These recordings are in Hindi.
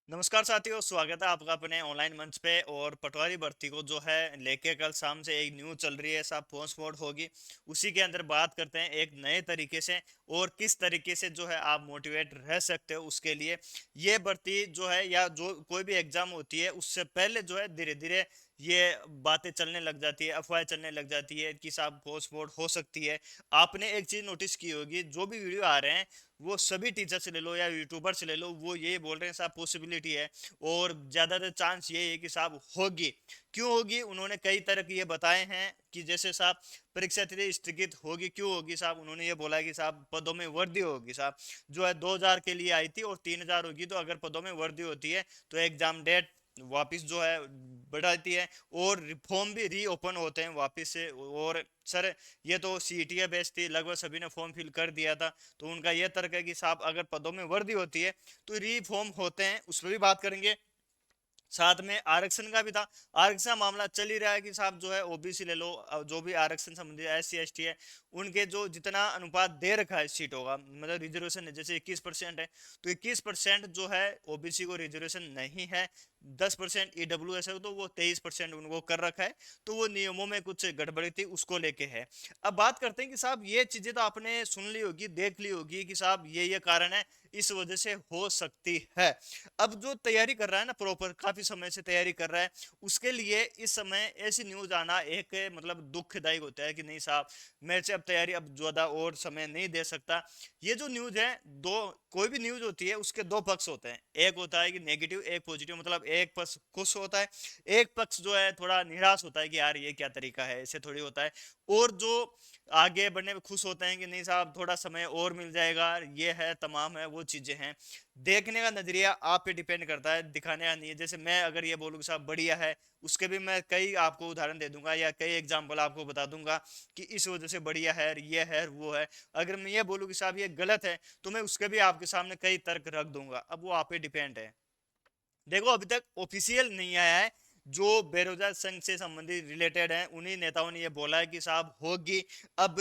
नमस्कार साथियों, स्वागत है आपका अपने ऑनलाइन मंच पे। और पटवारी भर्ती को जो है लेके कल शाम से एक न्यूज़ चल रही है, सब पोस्टपोन होगी। उसी के अंदर बात करते हैं एक नए तरीके से और किस तरीके से जो है आप मोटिवेट रह सकते हो उसके लिए। ये भर्ती जो है या जो कोई भी एग्जाम होती है उससे पहले जो है धीरे धीरे ये बातें चलने लग जाती है, अफवाहें चलने लग जाती है कि साहब पोस्टपोन हो सकती है। आपने एक चीज नोटिस की होगी, जो भी वीडियो आ रहे हैं वो सभी टीचर से ले लो या यूट्यूबर से ले लो, वो ये बोल रहे हैं साहब पॉसिबिलिटी है और ज्यादातर चांस ये है कि साहब होगी। क्यों होगी, उन्होंने कई तरह के ये बताए हैं कि जैसे साहब परीक्षा तिथि स्थगित होगी। क्यों होगी साहब, उन्होंने ये बोला कि साहब पदों में वृद्धि होगी साहब। जो है 2000 के लिए आई थी और 3000 होगी, तो अगर पदों में वृद्धि होती है तो एग्जाम डेट वापिस जो है बढ़ाती है और फॉर्म भी रीओपन होते हैं वापस से। और सर, ये तो सीईटी बेस्ड थी, लगभग सभी ने फॉर्म फिल कर दिया था, तो उनका यह तर्क है कि साहब अगर पदों में वृद्धि होती है तो रीफॉर्म होते हैं, उस पर भी बात करेंगे। साथ में आरक्षण का भी था। आरक्षण का मामला चल ही रहा है कि साहब जो है ओबीसी ले लो, जो भी आरक्षण संबंधी एससी एसटी है, उनके जो जितना अनुपात दे रखा है सीटों का, मतलब रिजर्वेशन है, जैसे 21% है, तो 21% जो है ओबीसी को रिजर्वेशन नहीं है। 10% ईडब्ल्यूएस है, तो वो 23% उनको कर रखा है। तो वो नियमों में कुछ गड़बड़ी थी, उसको लेके है। अब बात करते हैं कि साहब ये चीजें तो आपने सुन ली होगी, देख ली होगी कि साहब ये कारण है, इस वजह से हो सकती है। अब जो तैयारी कर रहा है ना, प्रॉपर काफी समय से तैयारी कर रहा है, उसके लिए इस समय ऐसी न्यूज आना एक मतलब दुखदायक होता है कि नहीं साहब, मेरे से अब तैयारी अब ज्यादा और समय नहीं दे सकता। ये जो न्यूज है, दो कोई भी न्यूज होती है उसके दो पक्ष होते हैं। एक होता है कि नेगेटिव, एक पॉजिटिव, मतलब एक पक्ष खुश होता है, एक पक्ष जो है थोड़ा निराश होता है कि यार ये क्या तरीका है, ऐसे थोड़ी होता है। और जो आगे बढ़ने में खुश होते हैं कि नहीं साहब थोड़ा समय और मिल जाएगा, ये है तमाम है वो चीजें हैं। देखने का नजरिया आप पे डिपेंड करता है, दिखाने का नहीं है। जैसे मैं अगर ये बोलूँ साहब बढ़िया है, उसके भी मैं कई आपको उदाहरण दे दूंगा या कई एग्जाम्पल आपको बता दूंगा कि इस वजह से बढ़िया है, ये है वो है। अगर मैं ये बोलूँ कि साहब ये गलत है, तो मैं उसके भी आपके सामने कई तर्क रख दूंगा। अब वो आप पे डिपेंड है। देखो, अभी तक ऑफिशियल नहीं आया है। जो बेरोजगार संघ से संबंधित रिलेटेड है, उन्हीं नेताओं ने ये बोला है कि साहब होगी। अब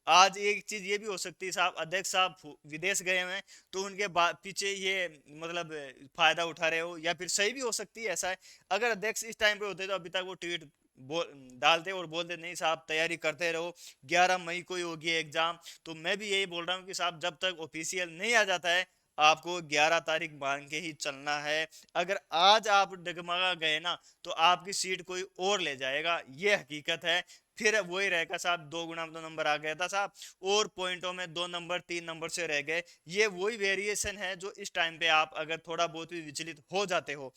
आज एक चीज ये भी हो सकती है साहब, अध्यक्ष साहब विदेश गए हुए हैं, तो उनके पीछे ये मतलब फायदा उठा रहे हो, या फिर सही भी हो सकती है। ऐसा है, अगर अध्यक्ष इस टाइम पे होते तो अभी तक वो ट्वीट बोल डालते और बोलते नहीं साहब तैयारी करते रहो, 11 मई को ही होगी एग्जाम। तो मैं भी यही बोल रहा हूँ कि साहब जब तक ऑफिशियल नहीं आ जाता है, आपको 11 तारीख मान के ही चलना है। अगर आज आप डगमगा गए ना, तो आपकी सीट कोई और ले जाएगा, ये हकीकत है। फिर वही रहेगा साहब, 2 गुना 2 नंबर आ गया था साहब, और पॉइंटों में 2 नंबर 3 नंबर से रह गए। ये वही वेरिएशन है जो इस टाइम पे आप अगर थोड़ा बहुत भी विचलित हो जाते हो।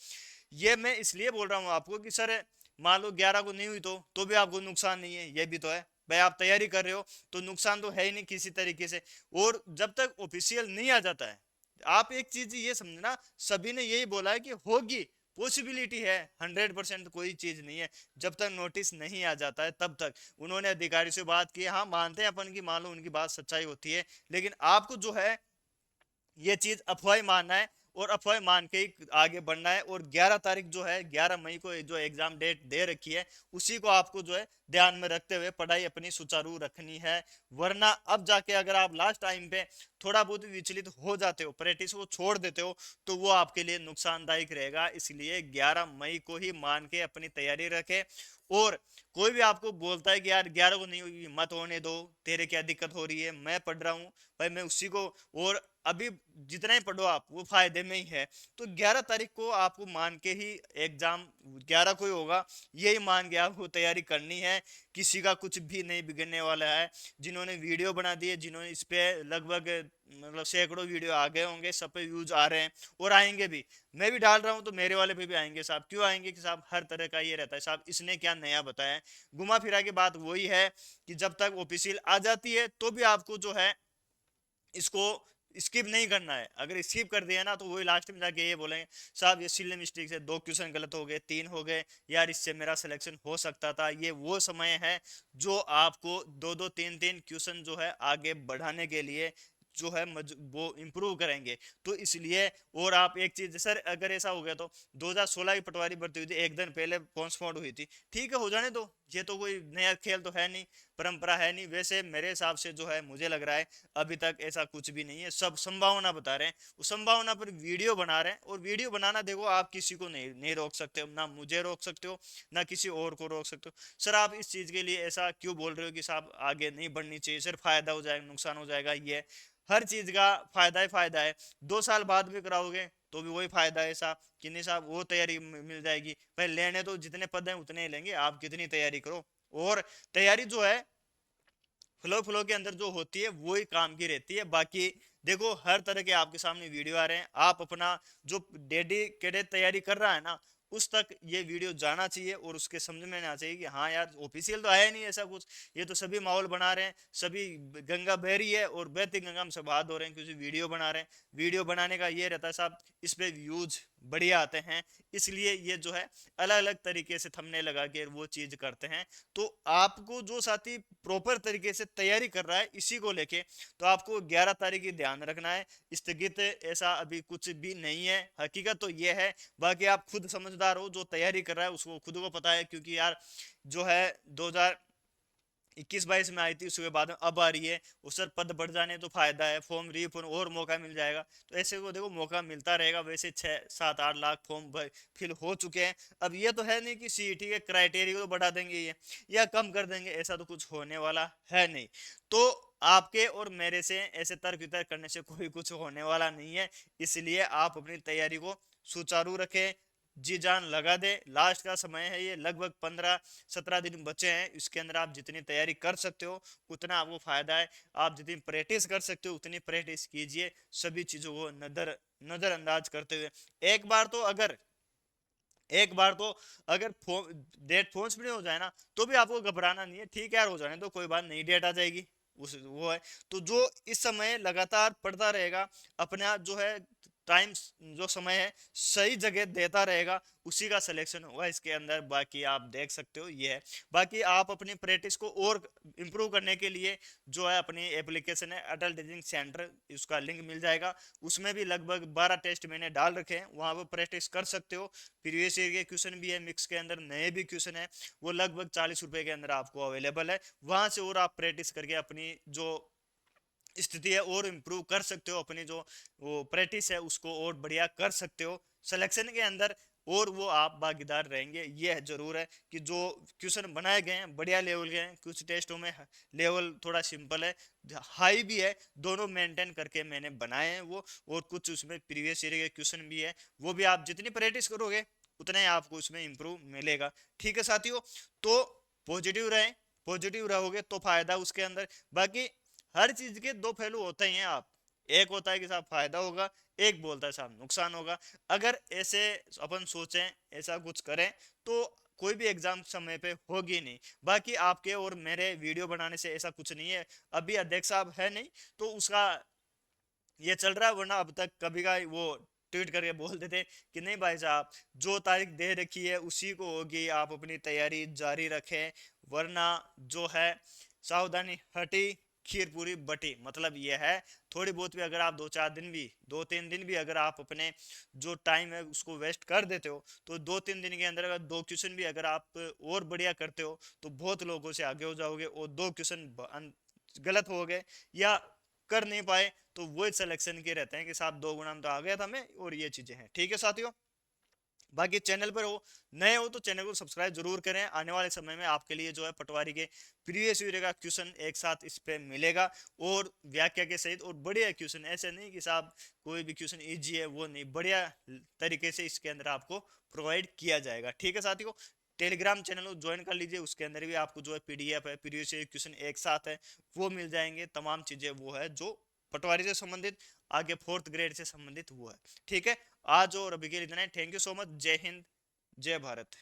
ये मैं इसलिए बोल रहा हूँ आपको कि सर, मान लो 11 को नहीं हुई तो भी आपको नुकसान नहीं है, ये भी तो है भाई। आप तैयारी कर रहे हो तो नुकसान तो है ही नहीं किसी तरीके से। और जब तक ऑफिशियल नहीं आ जाता है, आप एक चीज ये समझना, सभी ने यही बोला है कि होगी, पॉसिबिलिटी है, 100% कोई चीज नहीं है। जब तक नोटिस नहीं आ जाता है तब तक। उन्होंने अधिकारी से बात की, हाँ मानते हैं अपन की, मान लो उनकी बात सच्चाई होती है, लेकिन आपको जो है ये चीज अफवाह मानना है और अफवाह मान के ही आगे बढ़ना है। और 11 तारीख जो है, 11 मई को जो एग्जाम डेट दे रखी है, उसी को आपको जो है ध्यान में रखते हुए पढ़ाई अपनी सुचारू रखनी है। वरना अब जाके अगर आप लास्ट टाइम पे थोड़ा बहुत विचलित हो जाते हो, प्रैक्टिस को छोड़ देते हो, तो वो आपके लिए नुकसानदायक रहेगा। इसलिए 11 मई को ही मान के अपनी तैयारी रखे। और कोई भी आपको बोलता है कि यार 11 को नहीं होगी, मत होने दो, तेरे क्या दिक्कत हो रही है, मैं पढ़ रहा हूँ भाई, मैं उसी को। और अभी जितना ही पढ़ो आप, वो फायदे में ही है। तो 11 तारीख को आपको मान के ही एग्जाम 11 को ही होगा, यही मान के आपको तैयारी करनी है। किसी का कुछ भी नहीं बिगड़ने वाला है। जिन्होंने वीडियो बना दी है, जिन्होंने इस पे लगभग मतलब सैकड़ों वीडियो आ गए होंगे, सब पे व्यूज आ रहे हैं और आएंगे भी। मैं भी डाल रहा हूँ तो मेरे वाले पे भी आएंगे साहब। क्यों आएंगे कि साहब हर तरह का ये रहता है साहब, इसने क्या नया बताया है। घुमा फिरा के बात वही है कि जब तक ऑफिशियल आ जाती है तो भी आपको जो है इसको स्किप नहीं करना है। अगर स्किप कर दिया ना, तो वही लास्ट में जाके ये बोलेंगे साहब ये सिल्ली मिस्टेक से 2 क्वेश्चन गलत हो गए, 3 हो गए, यार इससे मेरा सिलेक्शन हो सकता था। ये वो समय है जो आपको दो दो तीन तीन क्वेश्चन जो है आगे बढ़ाने के लिए जो है वो इम्प्रूव करेंगे। तो इसलिए, और आप एक चीज सर, अगर ऐसा हो गया तो 2016 की पटवारी भर्ती हुई थी, एक दिन पहले पोस्टपोन हुई थी, ठीक है हो जाने दो, ये तो कोई नया खेल तो है नहीं, परंपरा है नहीं। वैसे मेरे हिसाब से जो है, मुझे लग रहा है अभी तक ऐसा कुछ भी नहीं है, सब संभावना बता रहे हैं, उस संभावना पर वीडियो बना रहे हैं। और वीडियो बनाना देखो, आप किसी को नहीं नहीं रोक सकते हो, ना मुझे रोक सकते हो, ना किसी और को रोक सकते हो। सर आप इस चीज के लिए ऐसा क्यों बोल रहे हो कि साहब आगे नहीं बढ़नी चाहिए, सिर्फ फायदा हो जाएगा नुकसान हो जाएगा? ये हर चीज का फायदा ही फायदा है। 2 साल बाद भी कराओगे तो भी वही फायदा है साहब, कि नहीं साहब वो तैयारी मिल जाएगी। भाई लेने तो जितने पद हैं उतने ही लेंगे, आप कितनी तैयारी करो। और तैयारी जो है फ्लो फ्लो के अंदर जो होती है वो ही काम की रहती है। बाकी देखो हर तरह के आपके सामने वीडियो आ रहे हैं, आप अपना जो डेडिकेटेड तैयारी कर रहा है ना, उस तक ये वीडियो जाना चाहिए और उसके समझ में आना चाहिए कि हाँ यार ऑफिशियल तो आया नहीं ऐसा कुछ, ये तो सभी माहौल बना रहे हैं, सभी गंगा बह रही है और बहती गंगा में सब हाथ धो रहे हैं क्योंकि वीडियो बना रहे हैं। वीडियो बनाने का ये रहता है साहब, इस पे व्यूज बढ़िया आते हैं, इसलिए ये जो है अलग अलग तरीके से थंबनेल लगा के वो चीज करते हैं। तो आपको जो साथी प्रॉपर तरीके से तैयारी कर रहा है इसी को लेके, तो आपको 11 तारीख की ध्यान रखना है। स्थगित ऐसा अभी कुछ भी नहीं है, हकीकत तो ये है। बाकी आप खुद समझदार हो, जो तैयारी कर रहा है उसको खुद को पता है, क्योंकि यार जो है 2021-22 में आई थी, उसके बाद अब आ रही है। उस सर पद बढ़ जाने तो फायदा है, फॉर्म रीफॉर्म और मौका मिल जाएगा। तो ऐसे को देखो मौका मिलता रहेगा। वैसे 6 7 8 लाख फॉर्म फिल हो चुके हैं। अब ये तो है नहीं कि सीईटी के क्राइटेरिया को बढ़ा देंगे ये या कम कर देंगे, ऐसा तो कुछ होने वाला है नहीं। तो आपके और मेरे से ऐसे तर्क वितर्क करने से कोई कुछ होने वाला नहीं है। इसलिए आप अपनी तैयारी को सुचारू रखें, जी जान लगा दे। लास्ट का समय है ये, लगभग 15 17 दिन बचे हैं, इसके अंदर आप जितनी तैयारी कर सकते हो उतना आपको फायदा है। आप जितनी प्रैक्टिस कर सकते हो उतनी प्रैक्टिस कीजिए, सभी चीजों को नजरअंदाज करते हुए। एक बार तो अगर एक बार तो अगर डेट पहुंच भी हो जाए ना, तो भी आपको घबराना नहीं है। ठीक है यार, हो जाने तो कोई बात नहीं, डेट आ जाएगी, उस वो है। तो जो इस समय लगातार पढ़ता रहेगा, अपने आप जो है टाइम, जो समय है सही जगह देता रहेगा, उसी का सिलेक्शन होगा इसके अंदर। बाकी आप देख सकते हो ये है। बाकी आप अपनी प्रैक्टिस को और इम्प्रूव करने के लिए जो है अपनी एप्लीकेशन है अटल टीचिंग सेंटर, उसका लिंक मिल जाएगा। उसमें भी लगभग 12 टेस्ट मैंने डाल रखे हैं, वहां पर प्रैक्टिस कर सकते हो। प्रीवियस ईयर के क्वेश्चन भी है, मिक्स के अंदर नए भी क्वेश्चन है, वो लगभग 40 रुपए के अंदर आपको अवेलेबल है। वहां से और आप प्रैक्टिस करके अपनी जो स्थिति है और इम्प्रूव कर सकते हो, अपनी जो वो प्रैक्टिस है उसको और बढ़िया कर सकते हो सिलेक्शन के अंदर। और वो आप भागीदार रहेंगे, ये है जरूर है कि जो क्वेश्चन बनाए गए हैं बढ़िया लेवल के हैं। कुछ टेस्टों में लेवल थोड़ा सिंपल है, हाई भी है, दोनों मेंटेन करके मैंने बनाए हैं वो। और कुछ उसमें प्रीवियस ईयर के क्वेश्चन भी है, वो भी आप जितनी प्रैक्टिस करोगे उतना ही आपको उसमें इंप्रूव मिलेगा। ठीक है साथियों, तो पॉजिटिव रहें, पॉजिटिव रहोगे तो फायदा उसके अंदर। बाकी हर चीज के दो पहलू होते ही हैं। आप एक होता है कि साहब फायदा होगा, एक बोलता है साहब नुकसान होगा। अगर ऐसे अपन सोचें, ऐसा कुछ करें, तो कोई भी एग्जाम समय पे होगी नहीं। बाकी आपके और मेरे वीडियो बनाने से ऐसा कुछ नहीं है। अभी अध्यक्ष साहब है नहीं तो उसका ये चल रहा है, वरना अब तक कभी का वो ट्वीट करके बोल देते कि नहीं भाई साहब जो तारीख दे रखी है उसी को होगी, आप अपनी तैयारी जारी रखें, वरना जो है सावधानी हटी खीर पूरी बटी। मतलब ये है, थोड़ी बहुत भी अगर आप 2 4 दिन भी 2 3 दिन भी अगर आप अपने जो टाइम है उसको वेस्ट कर देते हो, तो 2 3 दिन के अंदर अगर 2 क्वेश्चन भी अगर आप और बढ़िया करते हो तो बहुत लोगों से आगे हो जाओगे। और 2 क्वेश्चन गलत हो गए या कर नहीं पाए तो वो सिलेक्शन के रहते हैं कि साहब 2 गुना में तो आ गया था मैं, और ये चीजें हैं। ठीक है साथियों, बाकी चैनल पर हो नए हो तो चैनल को सब्सक्राइब जरूर करें। आने वाले समय में आपके लिए जो है पटवारी के प्रीवियस ईयर का क्वेश्चन एक साथ इस पे मिलेगा, और व्याख्या के सहित, और बढ़िया क्वेश्चन। ऐसे नहीं कि साहब कोई भी क्वेश्चन इजी है, वो नहीं, बढ़िया तरीके से इसके अंदर आपको प्रोवाइड किया जाएगा। ठीक है साथियों, टेलीग्राम चैनल को ज्वाइन कर लीजिए, उसके अंदर भी आपको जो है पीडीएफ है, प्रीवियस ईयर क्वेश्चन एक साथ है वो मिल जाएंगे। तमाम चीजें वो है जो पटवारी से संबंधित, आगे 4th ग्रेड से संबंधित वो है। ठीक है, आज और अभी के लिए इतना ही। Thank you so much. Jai Hind, जय भारत।